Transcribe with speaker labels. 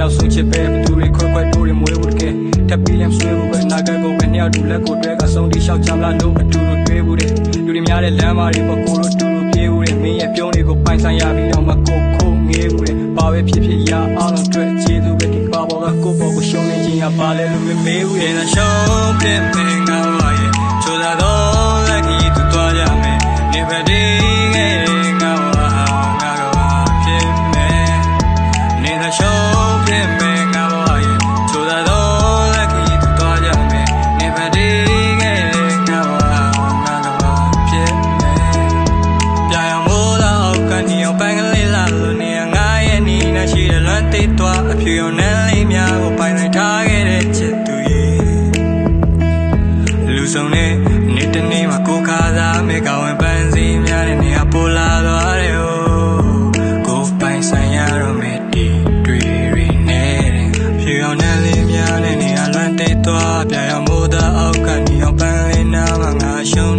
Speaker 1: နောက်ဆုံးချစ်ပဲဘသူတွေခွဲခွဲတိုးတွေမွေးဘူးတကယ်ထပ်ပြီးလမ်းဆွဲဖို့ပဲနာကကိုပဲနှစ်ယောက်တူလက်ကိုတွဲကဆုံးတိလျှောက်ချမ်းလာလို့အတူတူတွေးဘူးတဲ့လူတွေများတဲ့လမ်းမတွေပေါ်ကိုတို့တူတူပြေးဘူးတဲ့မင်းရဲ့ပြုံးတွေကိုပိုင်ဆိုင်ရပြီးတော့မှကိုခိုးငေးဘူးတဲ့ဘာပဲဖြစ်ဖြစ်ရအောင်လို့တွေ့ခြေသူပဲဒီပါပေါ်ကကိုပေါ်ကိုရှုံးနေခြင်းရပါလဲလူတွေမေးဘူးတဲ့ရှုံးပြမင်းငါပါရဲ့ချိုးသာတော့လက်ကြီးသူသွားကြမယ်နေပါဒီငါပါငါတော့ဖြစ်မယ်နေတာရှုံးပြမင်းငါပါရဲ့ချိုးသာတော့လက်ကြီးသူသွားကြမယ်နေပါဒီငါပါငါတော့ဖြစ်မယ်ပြရမိုးတော့ကနေအောင်ပန်းကလေးလာလို့နေငါရဲ့နီးနေရှိတဲ့လွမ်းသိသွားအဖြူရောင်နဲ့လေးများကိုပိုင်ဆိုင်ထားခဲ့တဲ့ချစ်သူရဲ့လူဆုံးနဲ့နေ့တနေ့မှာကိုခါစားမေကဝင်ပန်းစီများနဲ့နေရာပိုလာသွားတယ်ကိုပိုင်ဆိုင်ရတော့မေတီတွေနဲ့ဖြူရောင်နဲ့လေးများနဲ့နေရာလွမ်းသိသွားပြရမိုးတော့အောက်ကနေအောင်ပန်းလေးနားမှာငါရှုံး